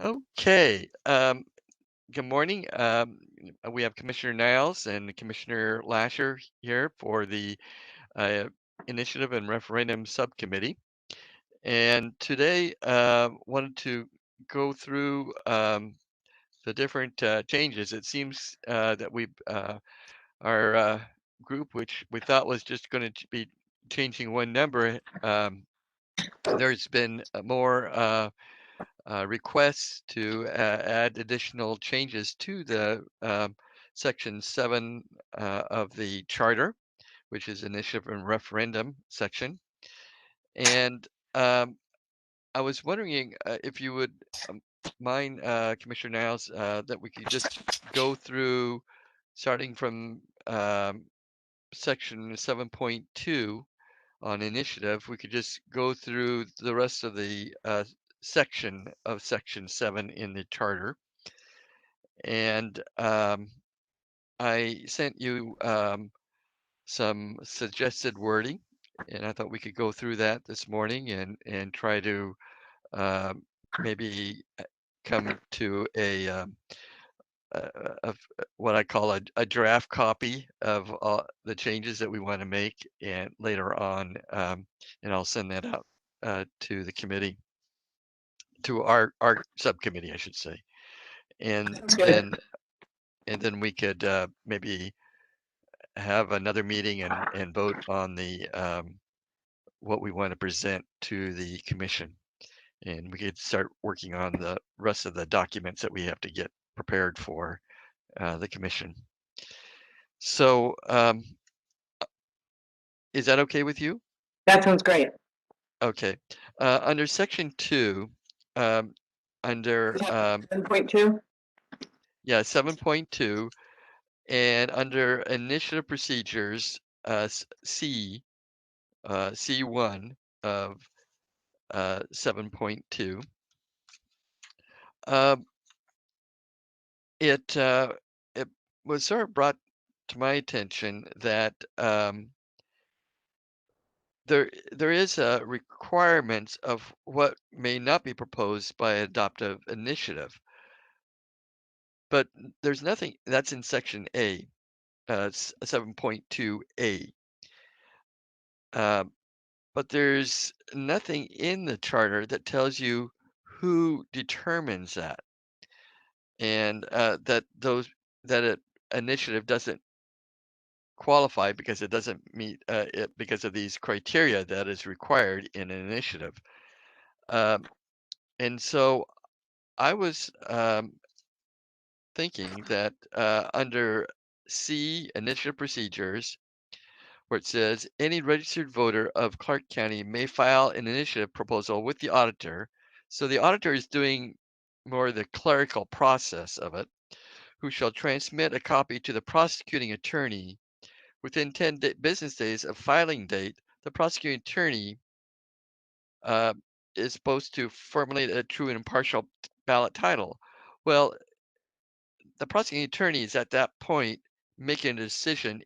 Okay. Good morning. We have Commissioner Niles and Commissioner Lasher here for the uh, Initiative and Referendum Subcommittee. And today, wanted to go through the different changes. It seems that our group, which we thought was just going to be changing one number, there's been more. Requests to add additional changes to the Section 7 of the Charter, which is Initiative and Referendum section. And I was wondering if you would um, mind, Commissioner Niles, that we could just go through starting from Section 7.2 on initiative. We could just go through the rest of the section of Section 7 in the Charter. And I sent you some suggested wording, and I thought we could go through that this morning and try to um, maybe come to what I call a draft copy of the changes that we want to make, and later on, and I'll send that out to the committee, to our subcommittee, I should say, and Sounds good. then and then we could maybe have another meeting and vote on the what we want to present to the commission, and we could start working on the rest of the documents that we have to get prepared for the commission. So, is that okay with you? That sounds great. Okay. Under section 2, um, under Is that 7.2? yeah, 7.2, and under initiative procedures, C1 of 7.2. Um, it was sort of brought to my attention that there is a requirement of what may not be proposed by adoptive initiative, but there's nothing that's in section A, 7.2A. Uh, but there's nothing in the charter that tells you who determines that, and that an initiative doesn't qualify because it doesn't meet it because of these criteria that is required in an initiative. Um, and so I was thinking that under C, initiative procedures, where it says any registered voter of Clark County may file an initiative proposal with the auditor. So the auditor is doing more of the clerical process of it, who shall transmit a copy to the prosecuting attorney within 10 business days of filing date. The prosecuting attorney uh, is supposed to formulate a true and impartial ballot title. Well, the prosecuting attorney is at that point making a decision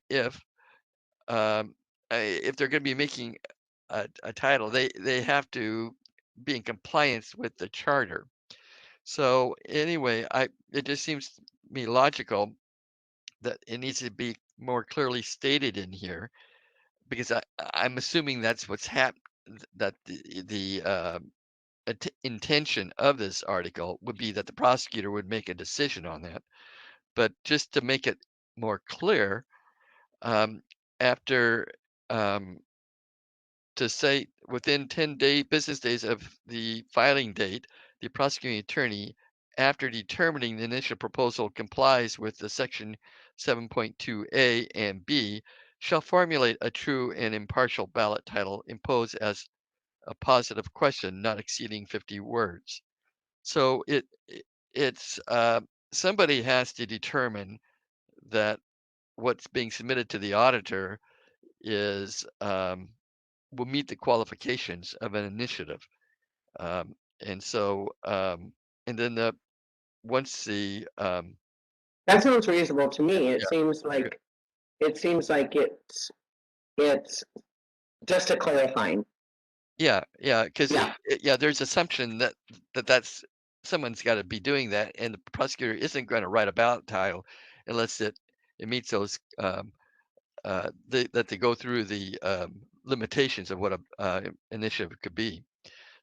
um, if they're going to be making a title, they have to be in compliance with the charter. So anyway, it just seems to me logical that it needs to be more clearly stated in here, because I'm assuming that's what's happened, that the intention of this article would be that the prosecutor would make a decision on that. But just to make it more clear, um, after um, to say within 10 business days of the filing date, the prosecuting attorney, after determining the initial proposal complies with the section 7.2A and B, shall formulate a true and impartial ballot title imposed as a positive question not exceeding 50 words. So it's somebody has to determine that what's being submitted to the auditor is will meet the qualifications of an initiative. Um, and so, and then once the That sounds reasonable to me. yeah, good. It seems like it's just a clarifying. Yeah, because Yeah. yeah, there's assumption that that's someone's got to be doing that, and the prosecutor isn't going to write a ballot title unless it meets those that they go through the limitations of what a initiative could be.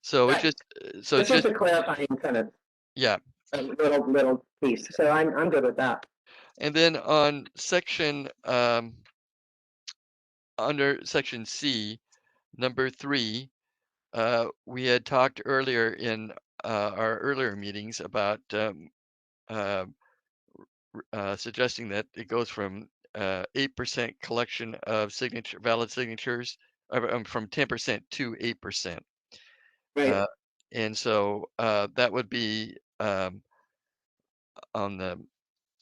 So Right. it's It's just just a clarifying kind of yeah. little piece. So I'm good with that. And then on under section C, number 3, we had talked earlier in our earlier meetings about uh, suggesting that it goes from 8% collection of valid signatures, from 10% to 8%. Right. Uh, and so that would be on the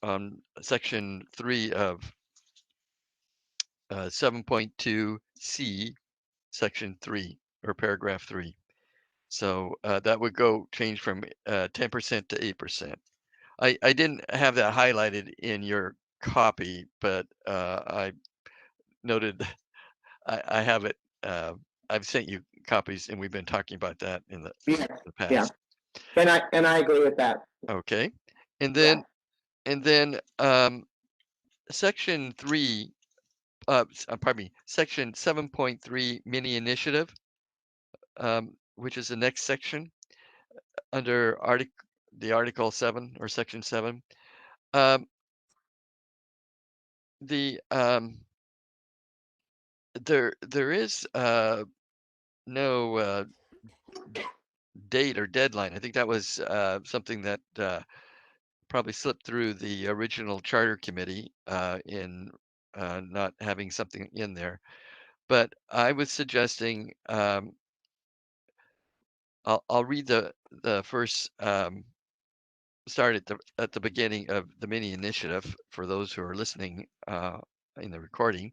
on section 3 of 7.2C, section 3 or paragraph 3. So that would go change from 10% to 8%. I didn't have that highlighted in your copy, but I noted I have it. I've sent you copies, and we've been talking about that in Yeah. the Yeah. past. And I agree with that. Okay, and Yeah. then and then section 3, pardon me, section 7.3 mini initiative, which is the next section under article 7 or section 7. Um, the there is no date or deadline. I think that was something that probably slipped through the original charter committee in not having something in there. But I was suggesting I'll read the first start at the beginning of the mini initiative for those who are listening in the recording.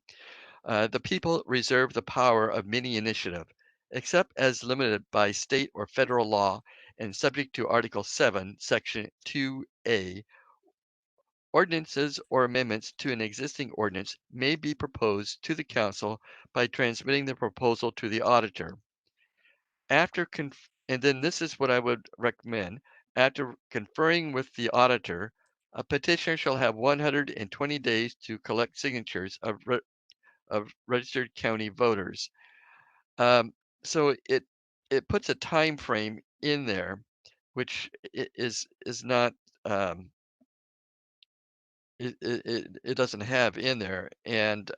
The people reserve the power of mini initiative, except as limited by state or federal law and subject to Article 7, Section 2A. Ordinances or amendments to an existing ordinance may be proposed to the council by transmitting the proposal to the auditor. And then this is what I would recommend. After conferring with the auditor, a petitioner shall have 120 days to collect signatures of registered county voters. Um, so it puts a time frame in there, which is not it doesn't have in there, and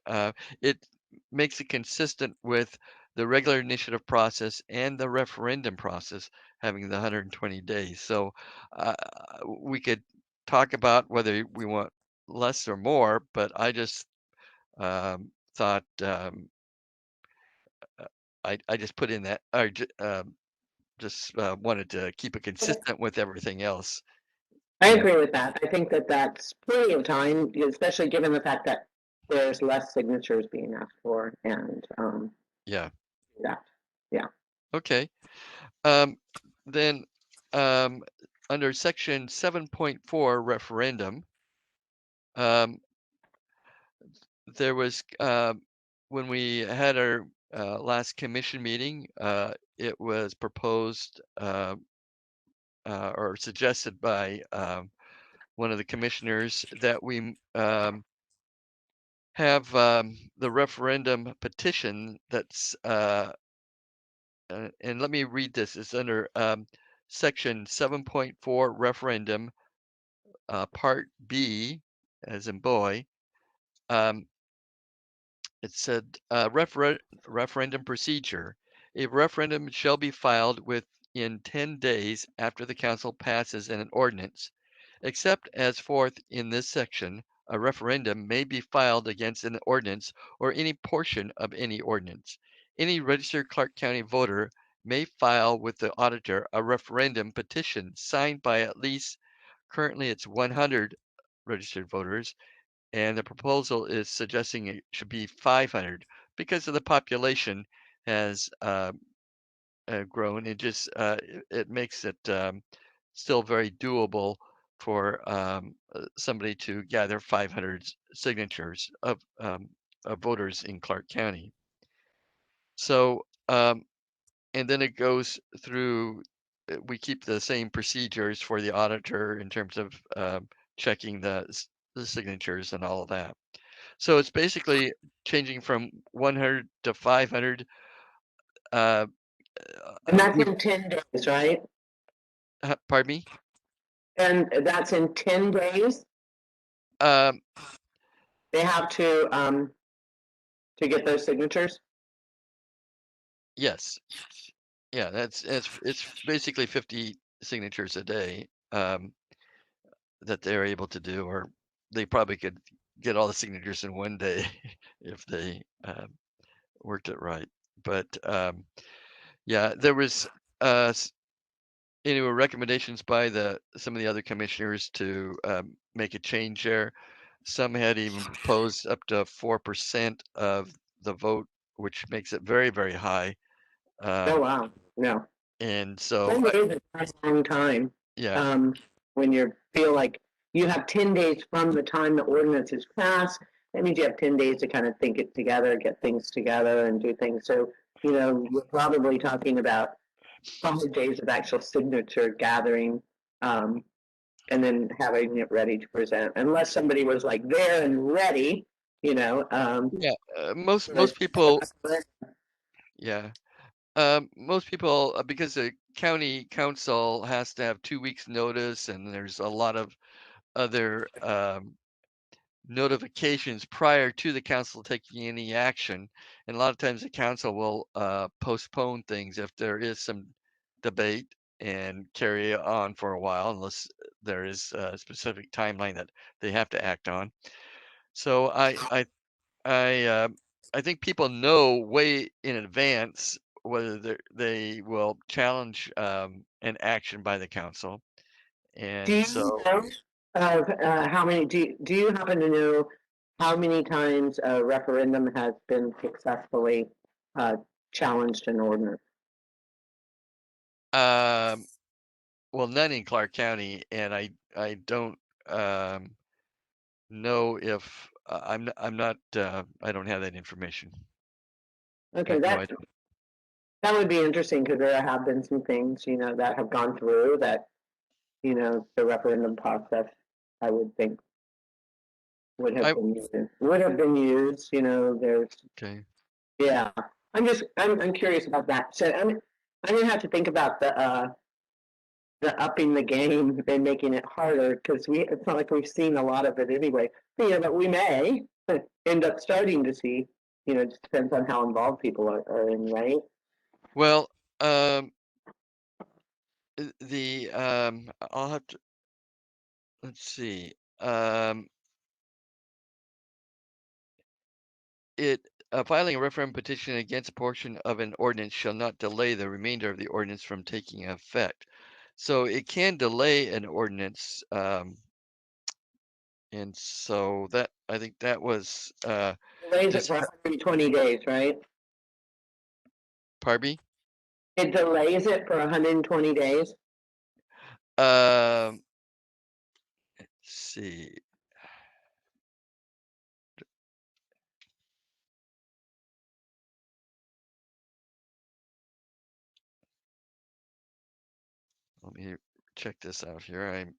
it makes it consistent with the regular initiative process and the referendum process having the 120 days. So uh, we could talk about whether we want less or more, but I just thought I just put in that I just wanted to keep it consistent with everything else. I And agree with that. I think that that's plenty of time, especially given the fact that there's less signatures being asked for, and yeah, that, yeah. okay. Um, then um, under section 7.4 referendum, um, there was when we had our last commission meeting, it was proposed or suggested by one of the commissioners that we have the referendum petition that's and let me read this. It's under section 7.4 referendum, part B, as in boy. Um, it said referendum procedure. A referendum shall be filed within 10 days after the council passes an ordinance. Except as forth in this section, a referendum may be filed against an ordinance or any portion of any ordinance. Any registered Clark County voter may file with the auditor a referendum petition signed by at least, currently it's 100 registered voters, and the proposal is suggesting it should be 500 because of the population has grown. It makes it still very doable for somebody to gather 500 signatures of voters in Clark County. So and then it goes through we keep the same procedures for the auditor in terms of checking the signatures and all of that. So it's basically changing from 100 to 500. Uh, And that's we, in 10 days, right? pardon me. And that's in 10 days. Um, They have to get those signatures. yes. Yeah, it's basically 50 signatures a day that they're able to do, or they probably could get all the signatures in one day if they worked it right. But yeah, there was anyway recommendations by the some of the other commissioners to make a change there. Some had even proposed up to 4% of the vote, which makes it very, very high. Oh, Um, wow. No. and so, 10 days is a long time. yeah, Um, when you feel like you have 10 days from the time the ordinance is passed, that means you have 10 days to kind of think it together, get things together and do things. So, you're probably talking about 5 days of actual signature gathering, um, and then having it ready to present, unless somebody was like there and ready, you know, yeah. Most but- most people, yeah. Most people, because the county council has to have 2 weeks notice, and there's a lot of other notifications prior to the council taking any action. And a lot of times the council will postpone things if there is some debate and carry it on for a while, unless there is a specific timeline that they have to act on. So I I think people know way in advance whether they will challenge an action by the council, do and you so know of how many? Do you happen to know how many times a referendum has been successfully uh, challenged an ordinance? um, well, none in Clark County, and I don't um, know if I'm not I don't have that information. I Okay, have no that idea. that would be interesting because there have been some things that have gone through that the referendum process I would think I would have been used. There's okay. yeah. I'm curious about that. So I'm gonna have to think about the upping the game and making it harder because it's not like we've seen a lot of it anyway. But we may end up starting to see. It just depends on how involved people are in, right? Well, um, the I'll have to let's see. It filing a referendum petition against a portion of an ordinance shall not delay the remainder of the ordinance from taking effect. So it can delay an ordinance, and so that I think that was Delays it just for 120 days, right? pardon me. It delays it for 120 days. Um, see. Let me check this out here. I'm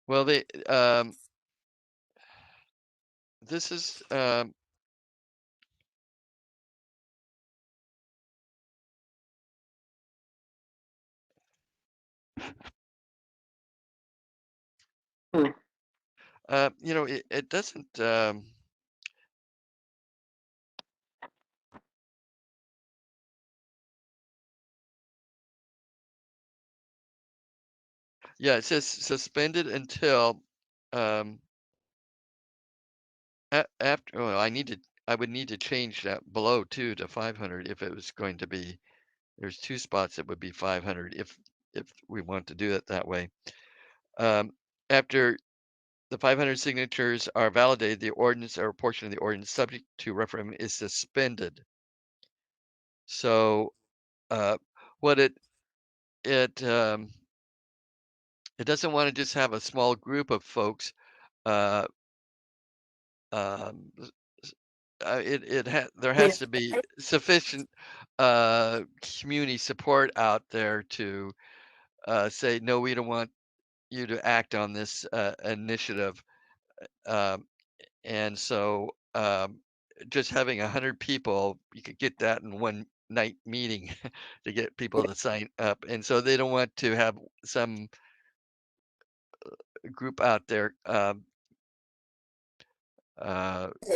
well. They this is Hmm. it doesn't. Yeah, it says suspended until um after. Well, I would need to change that below too to 500 if it was going to be. There's two spots that would be 500 if we want to do it that way. Um, after the 500 signatures are validated, the ordinance or a portion of the ordinance subject to referendum is suspended. So, what it it doesn't want to just have a small group of folks. Uh, um, there I mean, has to be sufficient community support out there to say no, we don't want you to act on this initiative. Um, and so just having 100 people, you could get that in one night meeting to get people to sign up. And so they don't want to have some group out there I,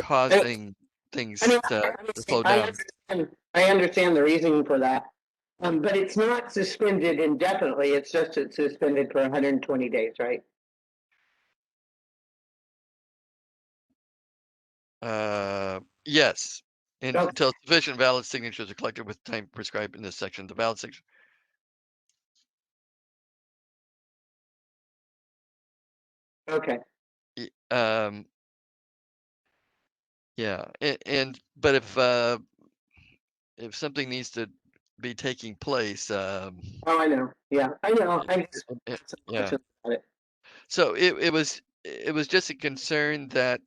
causing I things mean, to slow I down. understand, I understand the reasoning for that. But it's not suspended indefinitely. It's suspended for 120 days, right? Yes, Okay. until sufficient valid signatures are collected with time prescribed in this section. The valid signature. Okay. Yeah, and but if something needs to be taking place, Oh, I know. Yeah, I know. I just some yeah. questions about it. So it was just a concern that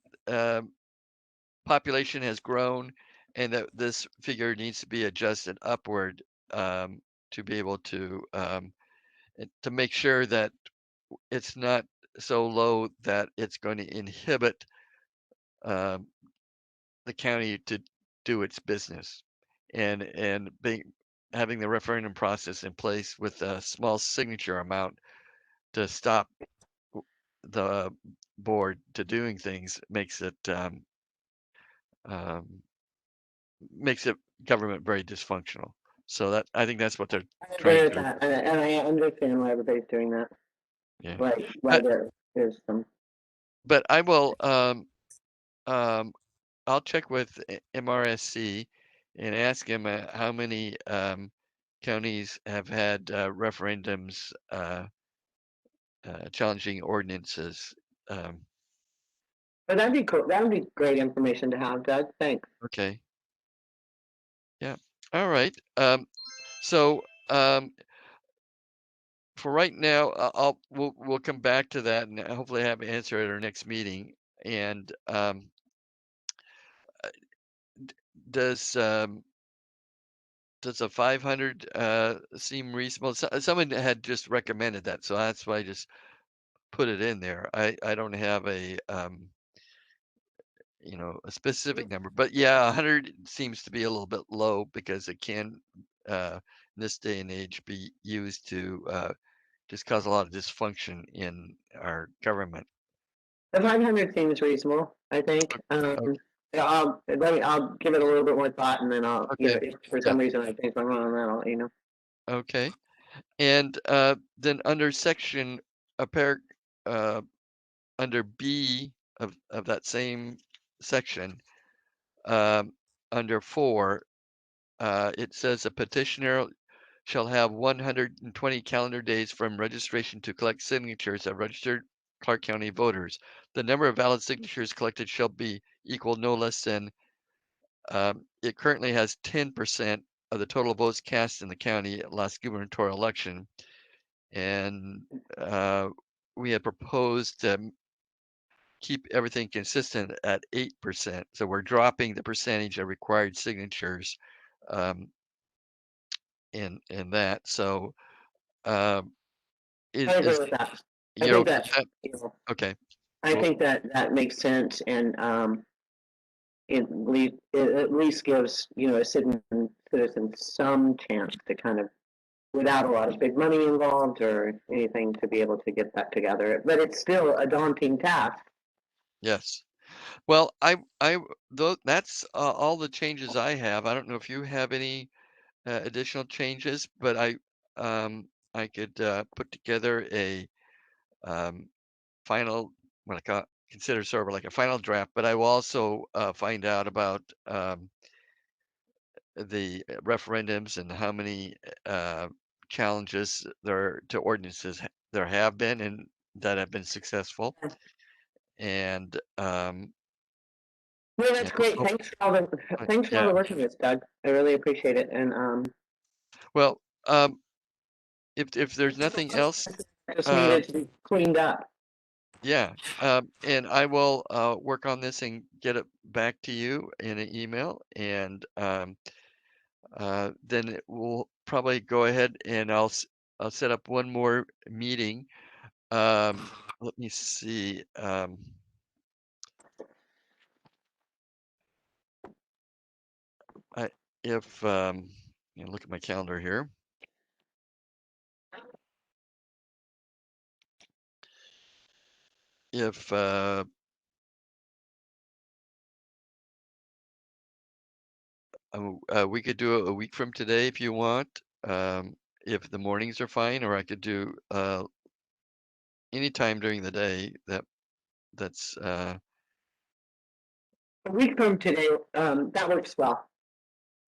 population has grown and that this figure needs to be adjusted upward um, to be able to make sure that it's not so low that it's going to inhibit um, the county to do its business and being having the referendum process in place with a small signature amount to stop the board to doing things um, makes it government very dysfunctional. So that I think that's what they're I agree trying with to. that, and I understand why everybody's doing that. Yeah, Why but there's some. I will um, I'll check with MRSC and ask him how many counties have had referendums challenging ordinances. Um, But that'd be cool. That would be great information to have, Doug. Thanks. okay, yeah, all right. So for right now, we'll come back to that and hopefully have an answer at our next meeting. And does does a 500 seem reasonable? Someone had just recommended that, so that's why I just put it in there. I don't have a specific number, but yeah, 100 seems to be a little bit low because it can in this day and age be used to just cause a lot of dysfunction in our government. The 500 seems reasonable. I think. Okay, Yeah, I'll give it a little bit more thought, and then okay, if for yeah, some reason I think I'm wrong on that, I'll let you know. okay. And then under section a par uh, under B of that same section, um, under 4, it says a petitioner shall have 120 calendar days from registration to collect signatures of registered Clark County voters. The number of valid signatures collected shall be equal no less than, it currently has 10% of the total votes cast in the county at last gubernatorial election. And we had proposed to keep everything consistent at 8%. So we're dropping the percentage of required signatures um, in that. So um, I agree is with that. I you're think okay with that that? you know, Okay. I Well, think that makes sense, and it at least gives a citizen some chance to kind of, without a lot of big money involved or anything, to be able to get that together. But it's still a daunting task. yes. Well, that's all the changes I have. I don't know if you have any additional changes, but I could put together a um, final, what I consider sort of like a final draft, but I will also find out about the referendums and how many uh, challenges there to ordinances there have been and that have been successful. And No, yeah, that's great. Thanks for all yeah. the work on this, Doug. I really appreciate it. And Well, if there's nothing else, Just needed to be cleaned up. Yeah, and I will work on this and get it back to you in an email, and then we'll probably go ahead and I'll set up one more meeting. Let me see. I if look at my calendar here. If we could do it a week from today if you want. If the mornings are fine, or I could do anytime during the day. That's A week from today, that works well.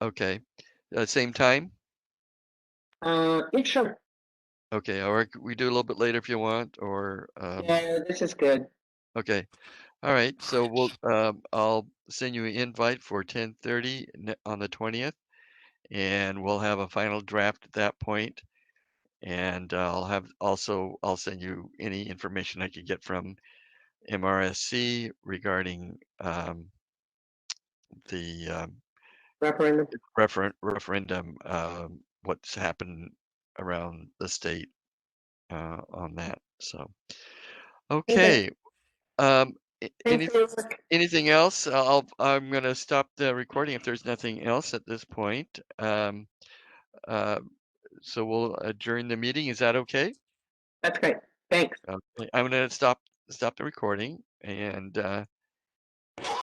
okay. Same time? Yeah, sure. Okay, or we do a little bit later if you want, or Yeah, this is good. okay. All right. So I'll send you an invite for 10:30 on the 20th, and we'll have a final draft at that point. And I'll send you any information I could get from MRSC regarding the Referendum. referendum, what's happened around the state on that. So, Okay. okay. Um, Thanks for your work. anything else? I'm gonna stop the recording if there's nothing else at this point. Uh, so we'll adjourn the meeting. Is that okay? That's great. Thanks. Okay. I'm gonna stop the recording and